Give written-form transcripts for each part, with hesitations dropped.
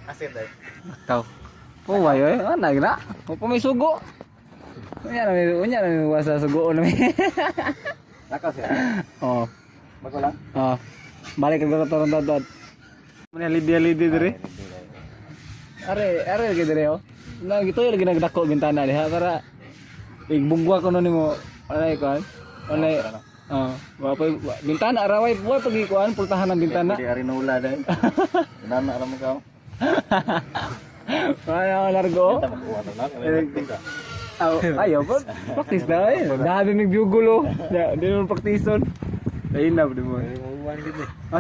Asin dai. Kau. Oh, ayo, ana gina. Mo pa may sugo. Unya na wasa sugo na. Lakas ya. Oh. Bago lang. Oh. Balik ka toron dot. Muna lidi dire. Are lagi dire oh. Na gitu lagi nagdako bintana diha para igbugwa ko no nimo. Alay kan. Alay. Oh, wapay bintana araway buhay pagi kuan pultahan ng bintana. Di ari nula dai. Nana ra mo ka. Ay, largo. Kita makuha na. Ayaw po. Practice na eh. Dahil may biugulo. Hindi naman praktison. Ayun na, di mo.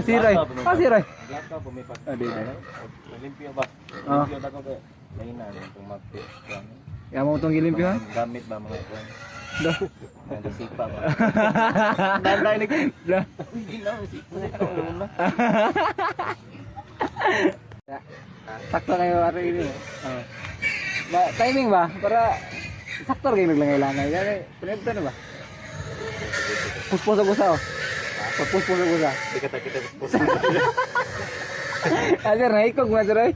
Siray. Siray. Laka pumipat. Di. Limpyo ba? Limpyo ta ko kay. Lain na yung pumapit. Kaya mo itong gilimpyo ha? Gamit ba mga kuan? Da. Ada sipa ba? Danday ni. Da. Sakto kayo hari ini. Timing ba? Para sakto kayo naglangay-langay. Kaya pinagtan na ba? Puspos ako sa oh. Puspos ako sa. Di kata kita puspos. Ajar na ikog mo ajar ay.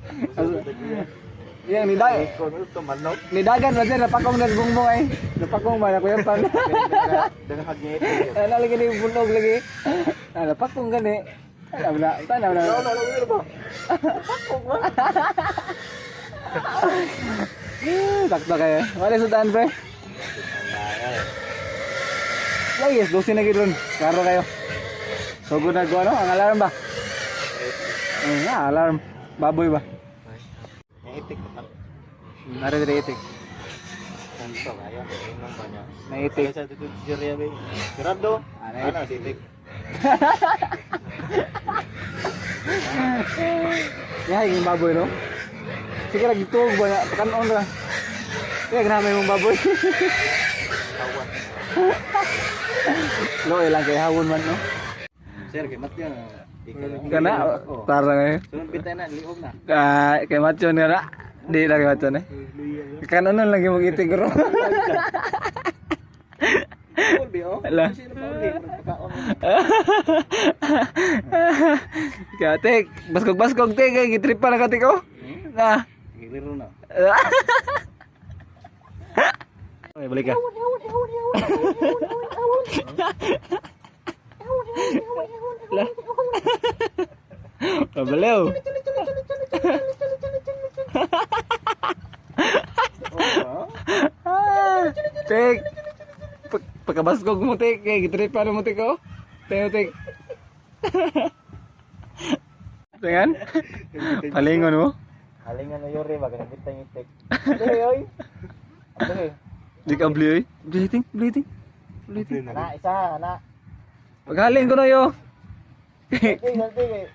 Yang niday. Ikog to manok. Nidagan ajar napakong na bungbong ay. Napakong ba na kuya pan. Dengan hagnya itu. Ana lagi ni bunog lagi. Ana pakong gani. Tanaw na. Pakong ba? Sakto kayo. Wala sudan pre. Lagi 12 na gidron. Karo kayo. Sugod na ano? Ang alarm ba? Alarm. Baboy ba? Yang itik kan. Nari dari itik. Contoh ayam memang banyak. Na itik. Biasa itu jeria be. Gerardo. Ana si itik. Ya yung baboy no. Sige lagi tuh banyak kanon ra. Ya grabe mong baboy. Kawan. Lo ilang kay hawon man no. Sir, kemat ya. Kana tara kay. Sunod bitay na liog na. Kay macho ni ra. Di lagi macho ni. Kanon lagi mong itik ro. Paul bio. Ala. Sino Paul? Pagkaon. Kaya tek, baskog tek kay gitrip pa na ka tek oh. Nah. Giliru na. Oke, balik ya. Lah. Beliau. Tek. Pagkabaskog mo tek, kay gitrip pa mo tek oh. Tek. Dengan palingon mo. Halingan na yore baga bitay itik. Dili oy. Dili. Di ka beli oy. Bleeding. Ana isa, ana. Paghaling ko na yo. Salti.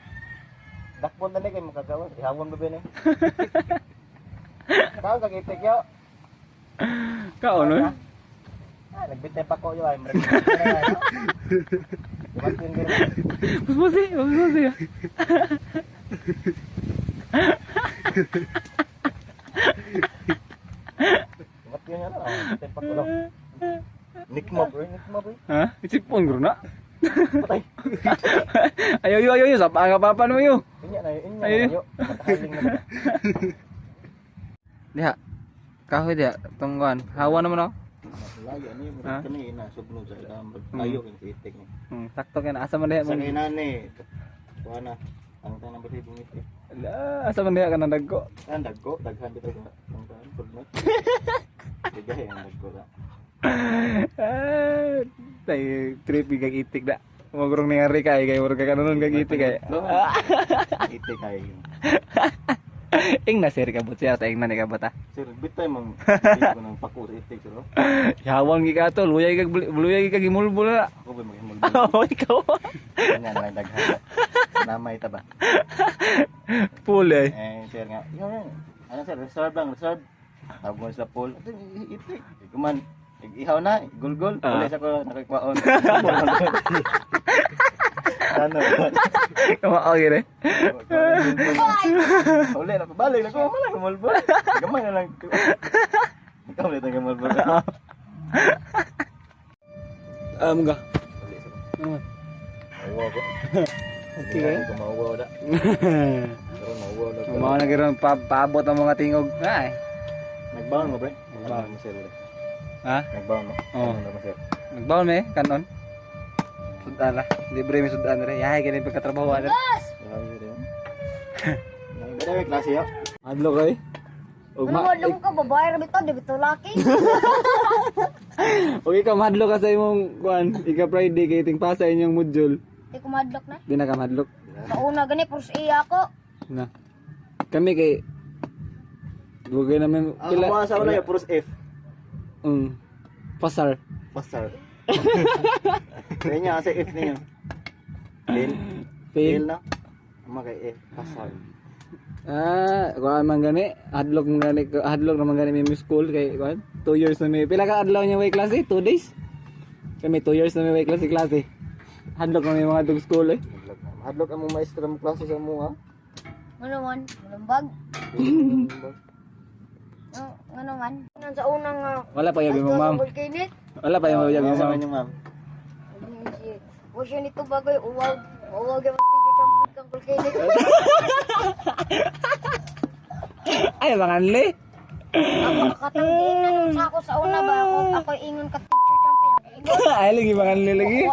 Dakpon na ni kay makagawa. Ihawon ba ni? Tao kag itik yo. Kau no. Nagbitay pa ko yo ay. Dimakin dir. Puspos ya. Dimakin na. Bitay pa ko lo. Nikmo bro. Hah? Isipon guru nak. Patay. Ayo sapa apa no yo. Inya na yo. Haling na. Dia. Kau dia tonggon. Hawa naman oh. Lagi ni kanina subno sa ilang ayo kay itik ni. Sakto kay na asa man dia. Sa kanina kuana ang tanang bali bumiti. Ala, asa man dia kana dagko. Ang dagko daghan bitaw ang tanang pudno. Digahe ang dagko ra. Tay trip kag itik da. Mogorong ningari kay murag kanonon kag itik kay. Itik kay. Ing na sir kabut siya ta ing na ni kabut ah. Sir bitay mang ko nang pakur itik sir. Yawang gi ka to, luyay kag gimulbul na. Ako ba magimol. Oh, ikaw. Nga lang daghan. Namay ta ba? Pool eh. Sir nga. Ano sir, reserve lang, reserve. Tawag mo sa pool. Itik. Kuman ihaw na, gulgol. Wala sa ko nakikwaon. Ano? Kamao gini. Uli na balik na ko man gumulbol. Gamay na lang. Ikaw ulit ang gumulbol. Enggak. Ayo ko. Okay kayo? Hindi ko mauwaw da. Pero mauwaw na. Mga nagkaroon paabot ang mga tingog. Ay. Nagbaon mo, pre? Nagbaon. Mo, sir. Ha? Nagbaon mo? Oo. Ano mo, sir? Nagbaon me kanon. Sudan ra. Libre mi sudan ra. Yahay kini pagkatrabaho ana. Grabe rin. Bada may klase yo. Adlo kay. Ug Ano mo ka babae ra bitaw, di bitaw laki. Okay ka madlo ka sa imong kuan. Ika Friday kay ting pasa inyong module. Di ko madlok na. Di na ka madlok. Sa una gani purs iya ako. Na. Kami kay Dugay namin Ang mga sa una yung puros F. Pasar. Pasar. Kaya niya kasi F niya. Fail. Fail. Na. Ama kay F. Pasar. Kuan man gani, hadlok naman gani mi school kay kuan. 2 years na mi. Pila ka adlaw niya way klase? 2 days. Kami 2 years na mi way klase. Hadlok na mi mga dug school eh. Hadlok ang mga maestra mo klase sa mo ha. Ano man, lambag. Ano man. Nang sa unang Wala pa yabi mo ma'am. Kinit. Wala pa yabi mo Sa ma'am. inyo, ma'am. Wala siya nito bagoy uwag. Uwag yung teacher champion kang kulkinit. Ay manganli. Katanggiin na nung sa ako sa una ba ako ingon ka teacher champion. Ay lagi manganli lagi.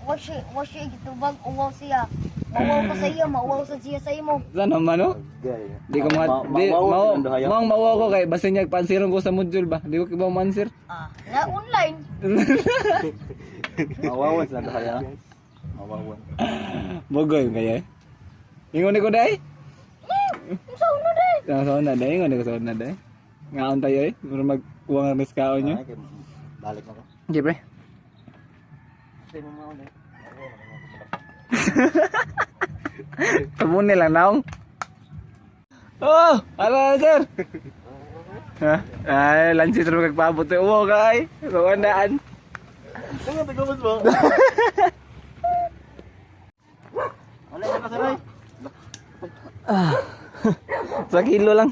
Wa siya gitubag uwaw siya. Mauwaw ka sa iya, mauwaw sa siya sa imo. Saan naman no? Gay. Di ko mga di mao mauwaw ko kay basta niya pansirong ko sa module ba. Di ko kibaw mansir. Na online. Mawawan sila kaya. Mawawan. Bogoy kaya. Ingon ko dai. Sa una dai. Sa una dai, ingon ko sa una dai. Ngaon tayo eh, mura magkuha ng miskaon nyo. Balik na ko. Sige pre. Say mo mao dai. Tumuni lang naong. Oh, ala sir. Ha? Ay, lansi terus kagpabot eh. Uwo kay. Kawandaan. Ano ba gumus mo? Wala ka sa ray. Sa kilo lang.